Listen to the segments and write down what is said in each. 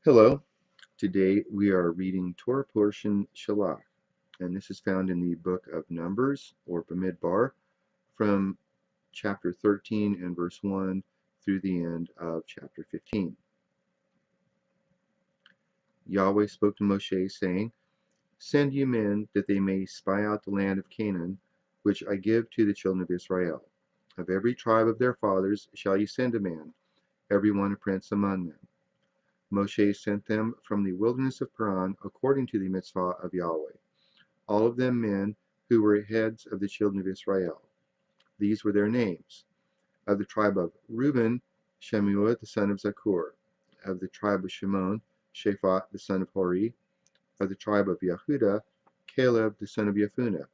Hello, today we are reading Torah Portion Shelach, and this is found in the book of Numbers, or Bamidbar, from chapter 13 and verse 1 through the end of chapter 15. Yahweh spoke to Moshe, saying, Send you men, that they may spy out the land of Canaan, which I give to the children of Israel. Of every tribe of their fathers shall you send a man, every one a prince among them. Moshe sent them from the wilderness of Paran according to the mitzvah of Yahweh, all of them men who were heads of the children of Israel. These were their names. Of the tribe of Reuben, Shemuel the son of Zakur. Of the tribe of Shimon, Shaphat the son of Hori. Of the tribe of Yehuda, Caleb the son of Yefuneh.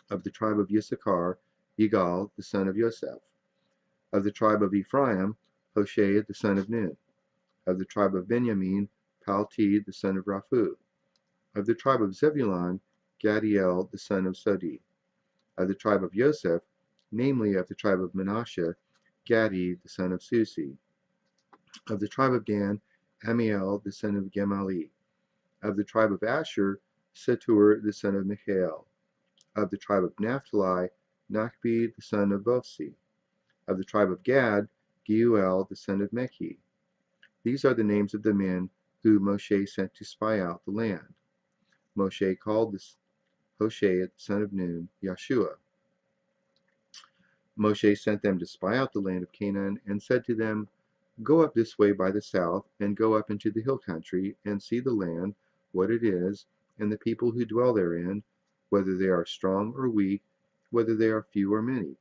Of the tribe of Yissachar, Yigal the son of Yosef. Of the tribe of Ephraim, Hoshea the son of Nun. Of the tribe of Benjamin, Palti the son of Raphu. Of the tribe of Zebulun, Gadiel the son of Sodi. Of the tribe of Joseph, namely of the tribe of Manasseh, Gadi the son of Susi. Of the tribe of Dan, Amiel the son of Gemali. Of the tribe of Asher, Setur the son of Michael. Of the tribe of Naphtali, Nachbi the son of Bosi. Of the tribe of Gad, Geuel the son of Mechi. These are the names of the men who Moshe sent to spy out the land. Moshe called Hoshea the son of Nun, Yeshua. Moshe sent them to spy out the land of Canaan, and said to them, Go up this way by the south, and go up into the hill country, and see the land, what it is, and the people who dwell therein, whether they are strong or weak, whether they are few or many,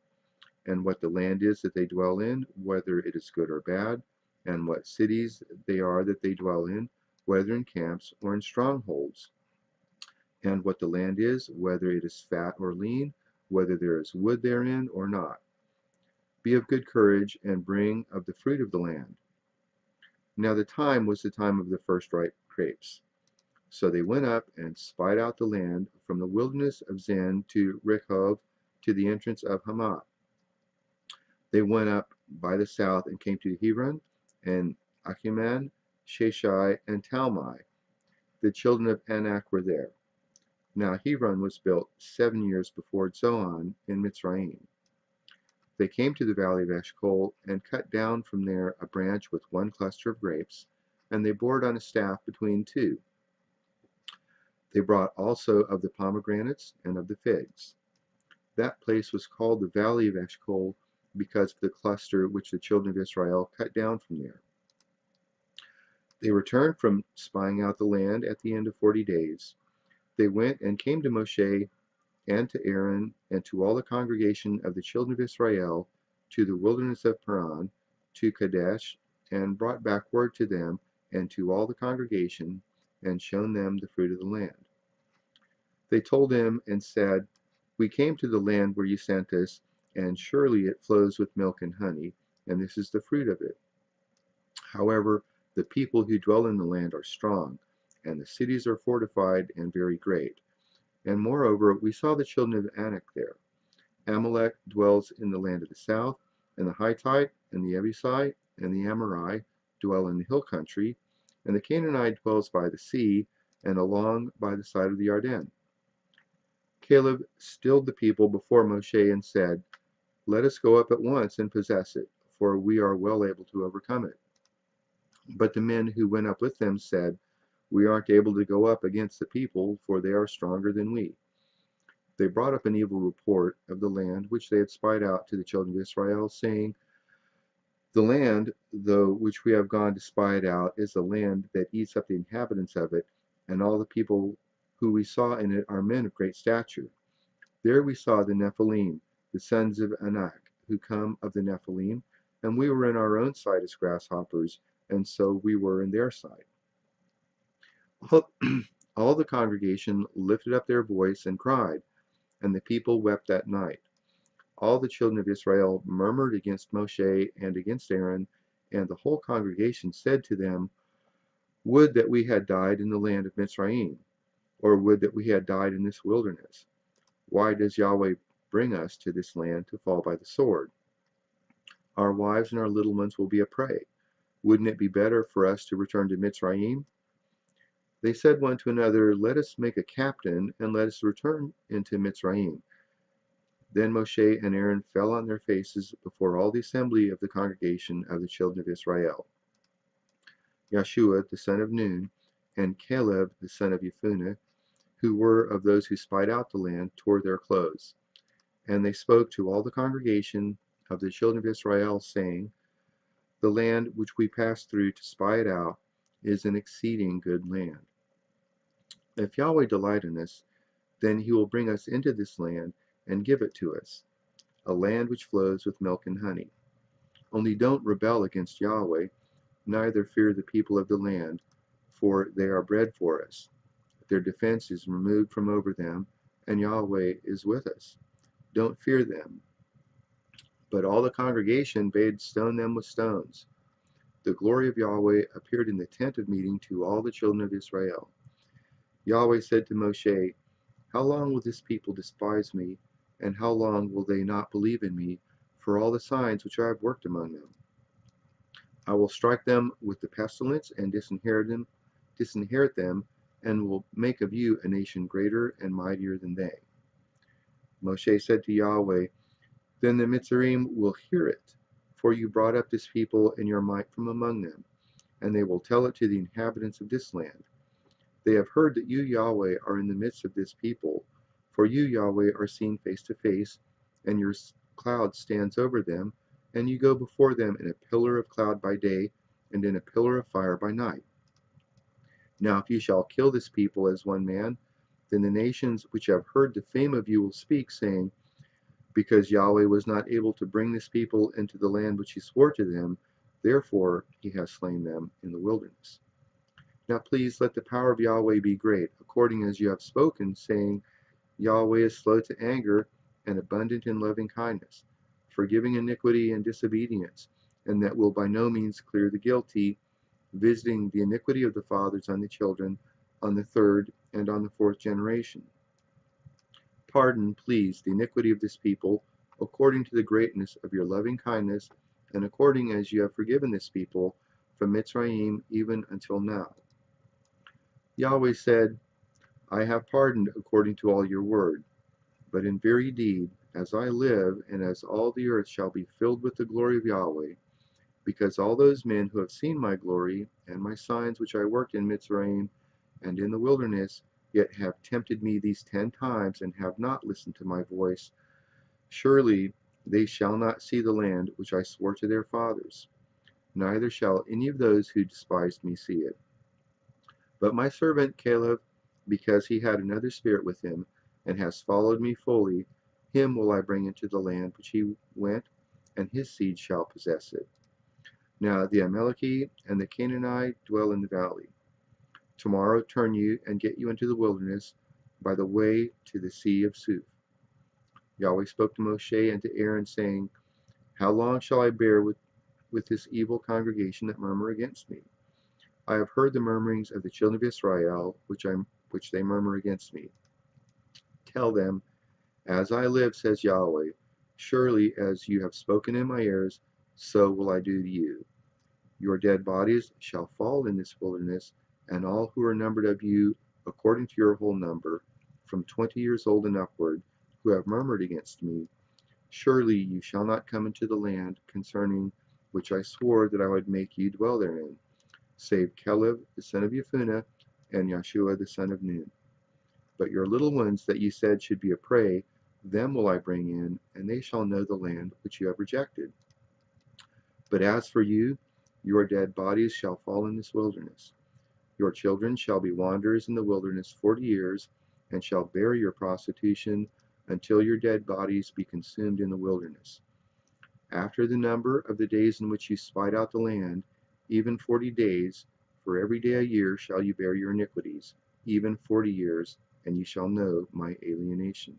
and what the land is that they dwell in, whether it is good or bad, and what cities they are that they dwell in, whether in camps or in strongholds, and what the land is, whether it is fat or lean, whether there is wood therein or not. Be of good courage, and bring of the fruit of the land. Now the time was the time of the first ripe grapes. So they went up and spied out the land from the wilderness of Zin to Rehob, to the entrance of Hamath. They went up by the south and came to Hebron, and Achiman, Sheshai, and Talmai. The children of Anak were there. Now Hebron was built 7 years before Zoan in Mitzrayim. They came to the valley of Eshcol, and cut down from there a branch with one cluster of grapes, and they bore it on a staff between two. They brought also of the pomegranates and of the figs. That place was called the valley of Eshcol, because of the cluster which the children of Israel cut down from there. They returned from spying out the land at the end of 40 days. They went and came to Moshe and to Aaron and to all the congregation of the children of Israel to the wilderness of Paran, to Kadesh, and brought back word to them and to all the congregation, and shown them the fruit of the land. They told him and said, We came to the land where you sent us, and surely it flows with milk and honey, and this is the fruit of it. However, the people who dwell in the land are strong, and the cities are fortified and very great. And moreover, we saw the children of Anak there. Amalek dwells in the land of the south, and the Hittite, and the Jebusite, and the Amorite dwell in the hill country, and the Canaanite dwells by the sea, and along by the side of the Jordan. Caleb stilled the people before Moshe and said, Let us go up at once and possess it, for we are well able to overcome it. But the men who went up with them said, We aren't able to go up against the people, for they are stronger than we. They brought up an evil report of the land which they had spied out to the children of Israel, saying, The land, though which we have gone to spy it out, is a land that eats up the inhabitants of it, and all the people who we saw in it are men of great stature. There we saw the Nephilim, the sons of Anak, who come of the Nephilim, and we were in our own sight as grasshoppers, and so we were in their sight. All the congregation lifted up their voice and cried, and the people wept that night. All the children of Israel murmured against Moshe and against Aaron, and the whole congregation said to them, Would that we had died in the land of Mitzrayim, or would that we had died in this wilderness. Why does Yahweh bring us to this land to fall by the sword? Our wives and our little ones will be a prey. Wouldn't it be better for us to return to Mitzrayim? They said one to another, Let us make a captain, and let us return into Mitzrayim. Then Moshe and Aaron fell on their faces before all the assembly of the congregation of the children of Israel. Yeshua the son of Nun, and Caleb the son of Jephunneh, who were of those who spied out the land, tore their clothes. And they spoke to all the congregation of the children of Israel, saying, The land which we passed through to spy it out is an exceeding good land. If Yahweh delight in us, then he will bring us into this land and give it to us, a land which flows with milk and honey. Only don't rebel against Yahweh, neither fear the people of the land, for they are bread for us. Their defense is removed from over them, and Yahweh is with us. Don't fear them. But all the congregation bade stone them with stones. The glory of Yahweh appeared in the tent of meeting to all the children of Israel. Yahweh said to Moshe, How long will this people despise me, and how long will they not believe in me for all the signs which I have worked among them? I will strike them with the pestilence and disinherit them, and will make of you a nation greater and mightier than they. Moshe said to Yahweh, Then the Mitzrayim will hear it, for you brought up this people in your might from among them, and they will tell it to the inhabitants of this land. They have heard that you, Yahweh, are in the midst of this people, for you, Yahweh, are seen face to face, and your cloud stands over them, and you go before them in a pillar of cloud by day, and in a pillar of fire by night. Now if you shall kill this people as one man, then the nations which have heard the fame of you will speak, saying, Because Yahweh was not able to bring this people into the land which he swore to them, therefore he has slain them in the wilderness. Now please let the power of Yahweh be great, according as you have spoken, saying, Yahweh is slow to anger and abundant in loving kindness, forgiving iniquity and disobedience, and that will by no means clear the guilty, visiting the iniquity of the fathers on the children, on the third and on the fourth generation. Pardon, please, the iniquity of this people, according to the greatness of your loving kindness, and according as you have forgiven this people from Mitzrayim even until now. Yahweh said, I have pardoned according to all your word, but in very deed, as I live, and as all the earth shall be filled with the glory of Yahweh, because all those men who have seen my glory, and my signs which I worked in Mitzrayim and in the wilderness, yet have tempted me these 10 times, and have not listened to my voice, surely they shall not see the land which I swore to their fathers, neither shall any of those who despised me see it. But my servant Caleb, because he had another spirit with him, and has followed me fully, him will I bring into the land which he went, and his seed shall possess it. Now the Amalekite and the Canaanite dwell in the valley. Tomorrow turn you and get you into the wilderness by the way to the sea of Suf. Yahweh spoke to Moshe and to Aaron, saying, How long shall I bear with this evil congregation that murmur against me? I have heard the murmurings of the children of Israel, which they murmur against me. Tell them, As I live, says Yahweh, surely as you have spoken in my ears, so will I do to you. Your dead bodies shall fall in this wilderness, and all who are numbered of you, according to your whole number, from 20 years old and upward, who have murmured against me, surely you shall not come into the land concerning which I swore that I would make you dwell therein, save Caleb the son of Jephunneh and Yeshua the son of Nun. But your little ones that you said should be a prey, them will I bring in, and they shall know the land which you have rejected. But as for you, your dead bodies shall fall in this wilderness. Your children shall be wanderers in the wilderness 40 years, and shall bear your prostitution until your dead bodies be consumed in the wilderness. After the number of the days in which you spied out the land, even 40 days, for every day a year shall you bear your iniquities, even 40 years, and you shall know my alienation.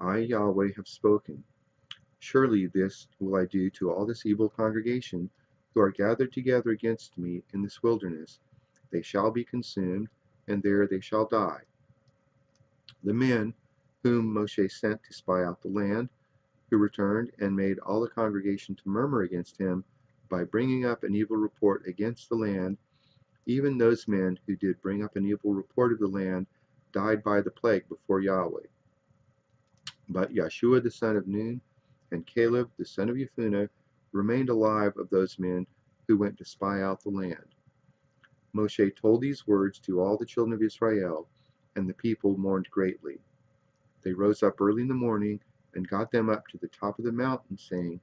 I, Yahweh, have spoken. Surely this will I do to all this evil congregation who are gathered together against me in this wilderness. They shall be consumed, and there they shall die. The men whom Moshe sent to spy out the land, who returned and made all the congregation to murmur against him by bringing up an evil report against the land. Even those men who did bring up an evil report of the land died by the plague before Yahweh. But Yeshua the son of Nun and Caleb the son of Jephunneh remained alive of those men who went to spy out the land. Moshe told these words to all the children of Israel, and the people mourned greatly. They rose up early in the morning and got them up to the top of the mountain, saying,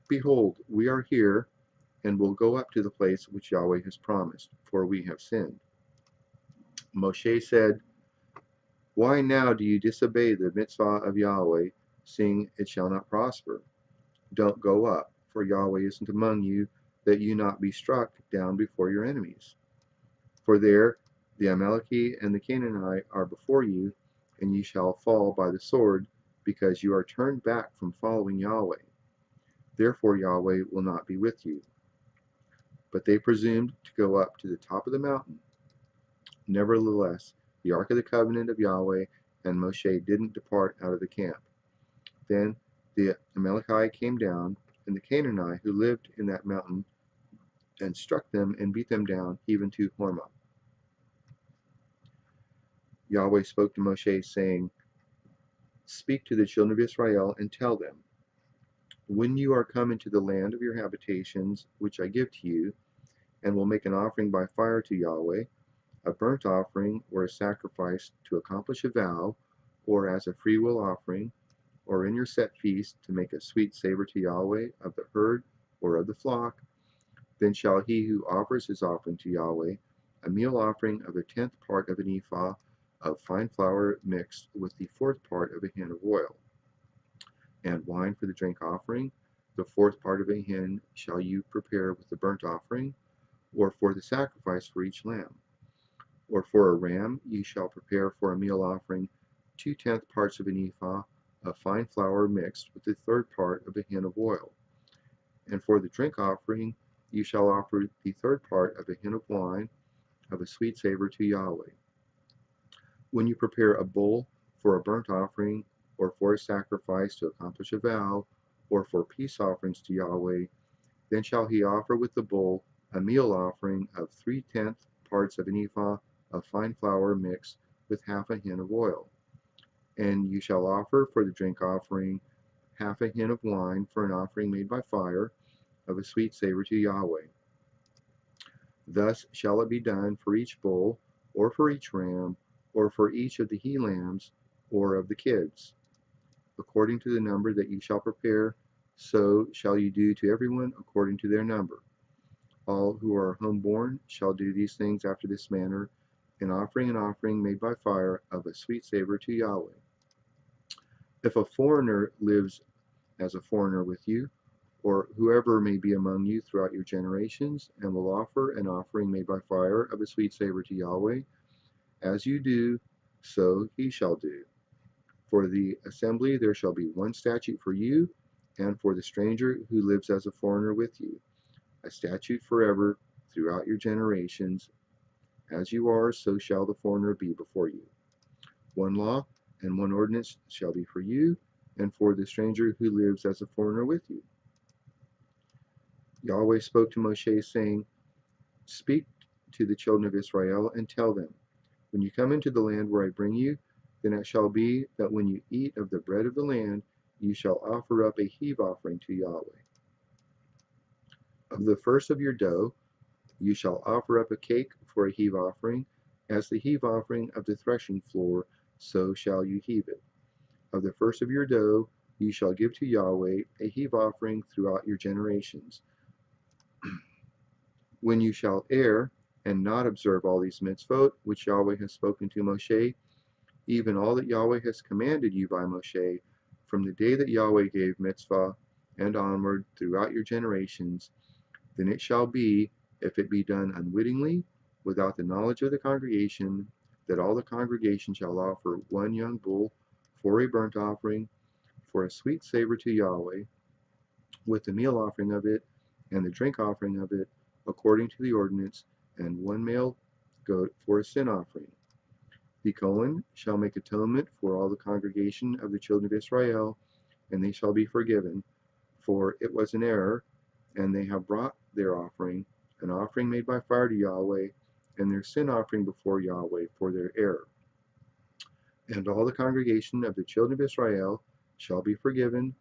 Behold, we are here, and will go up to the place which Yahweh has promised, for we have sinned. Moshe said, Why now do you disobey the mitzvah of Yahweh, seeing it shall not prosper? Don't go up, for Yahweh isn't among you, that you not be struck down before your enemies. For there the Amalekite and the Canaanite are before you, and ye shall fall by the sword, because you are turned back from following Yahweh. Therefore Yahweh will not be with you. But they presumed to go up to the top of the mountain. Nevertheless, the ark of the covenant of Yahweh and Moshe didn't depart out of the camp. Then the Amalekite came down, and the Canaanite who lived in that mountain, and struck them and beat them down, even to Hormah. Yahweh spoke to Moshe, saying, Speak to the children of Israel, and tell them, When you are come into the land of your habitations, which I give to you, and will make an offering by fire to Yahweh, a burnt offering or a sacrifice to accomplish a vow, or as a freewill offering, or in your set feast to make a sweet savor to Yahweh of the herd or of the flock, then shall he who offers his offering to Yahweh, a meal offering of a 10th part of an ephah of fine flour mixed with the 4th part of a hin of oil, and wine for the drink offering, the 4th part of a hin shall you prepare with the burnt offering, or for the sacrifice for each lamb. Or for a ram ye shall prepare for a meal offering 2/10 parts of an ephah of fine flour mixed with the 3rd part of a hin of oil. And for the drink offering you shall offer the 3rd part of a hin of wine of a sweet savor to Yahweh. When you prepare a bull for a burnt offering, or for a sacrifice to accomplish a vow, or for peace offerings to Yahweh, then shall he offer with the bull a meal offering of 3/10 parts of an ephah of fine flour mixed with half a hin of oil. And you shall offer for the drink offering half a hin of wine for an offering made by fire of a sweet savor to Yahweh. Thus shall it be done for each bull, or for each ram, or for each of the he lambs, or of the kids. According to the number that you shall prepare, so shall you do to everyone according to their number. All who are homeborn shall do these things after this manner, in offering an offering made by fire of a sweet savor to Yahweh. If a foreigner lives as a foreigner with you, or whoever may be among you throughout your generations, and will offer an offering made by fire of a sweet savor to Yahweh, as you do, so he shall do. For the assembly there shall be one statute for you, and for the stranger who lives as a foreigner with you, a statute forever throughout your generations. As you are, so shall the foreigner be before you. One law and one ordinance shall be for you, and for the stranger who lives as a foreigner with you. Yahweh spoke to Moshe, saying, Speak to the children of Israel, and tell them, When you come into the land where I bring you, then it shall be that when you eat of the bread of the land, you shall offer up a heave offering to Yahweh. Of the first of your dough, you shall offer up a cake for a heave offering, as the heave offering of the threshing floor, so shall you heave it. Of the first of your dough, you shall give to Yahweh a heave offering throughout your generations. When you shall err, and not observe all these mitzvot, which Yahweh has spoken to Moshe, even all that Yahweh has commanded you by Moshe, from the day that Yahweh gave mitzvah and onward throughout your generations, then it shall be, if it be done unwittingly, without the knowledge of the congregation, that all the congregation shall offer one young bull for a burnt offering, for a sweet savor to Yahweh, with the meal offering of it, and the drink offering of it, according to the ordinance, and one male goat for a sin offering. The Cohen shall make atonement for all the congregation of the children of Israel, and they shall be forgiven, for it was an error, and they have brought their offering, an offering made by fire to Yahweh, and their sin offering before Yahweh for their error. And all the congregation of the children of Israel shall be forgiven,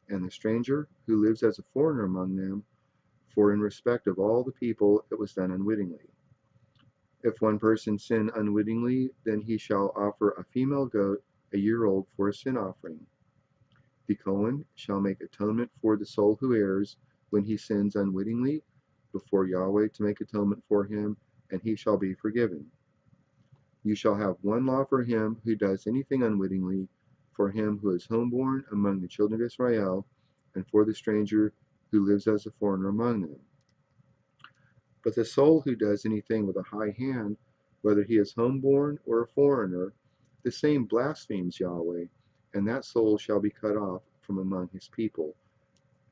and the stranger who lives as a foreigner among them, for in respect of all the people it was done unwittingly. If one person sin unwittingly, then he shall offer a female goat a year old for a sin offering. The Cohen shall make atonement for the soul who errs when he sins unwittingly before Yahweh to make atonement for him, and he shall be forgiven. You shall have one law for him who does anything unwittingly, for him who is homeborn among the children of Israel, and for the stranger who lives as a foreigner among them. But the soul who does anything with a high hand, whether he is homeborn or a foreigner, the same blasphemes Yahweh, and that soul shall be cut off from among his people,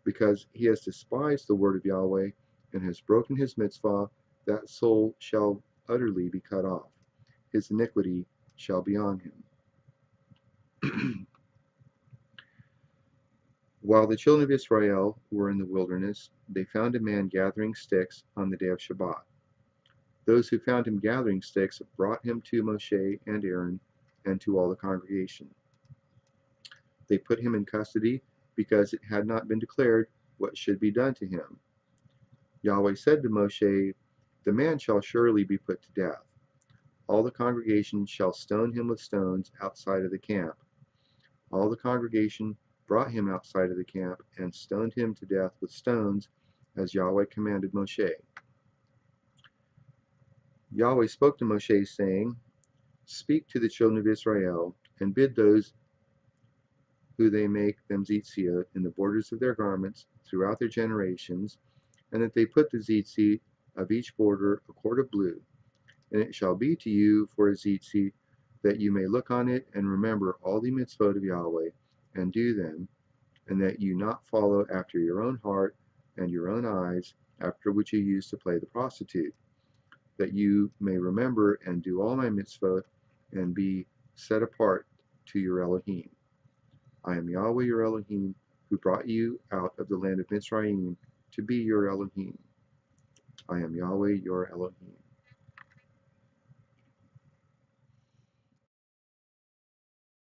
because he has despised the word of Yahweh and has broken his mitzvah. That soul shall utterly be cut off. His iniquity shall be on him. While the children of Israel were in the wilderness, they found a man gathering sticks on the day of Shabbat. Those who found him gathering sticks brought him to Moshe and Aaron and to all the congregation. They put him in custody because it had not been declared what should be done to him. Yahweh said to Moshe, "The man shall surely be put to death. All the congregation shall stone him with stones outside of the camp." All the congregation brought him outside of the camp and stoned him to death with stones, as Yahweh commanded Moshe. Yahweh spoke to Moshe, saying, "Speak to the children of Israel, and bid those who they make them tzitzit in the borders of their garments throughout their generations, and that they put the tzitzit of each border a cord of blue. And it shall be to you for a tzitzit, that you may look on it and remember all the mitzvot of Yahweh, and do them, and that you not follow after your own heart and your own eyes, after which you used to play the prostitute, that you may remember and do all my mitzvot, and be set apart to your Elohim. I am Yahweh your Elohim, who brought you out of the land of Mitzrayim to be your Elohim. I am Yahweh your Elohim."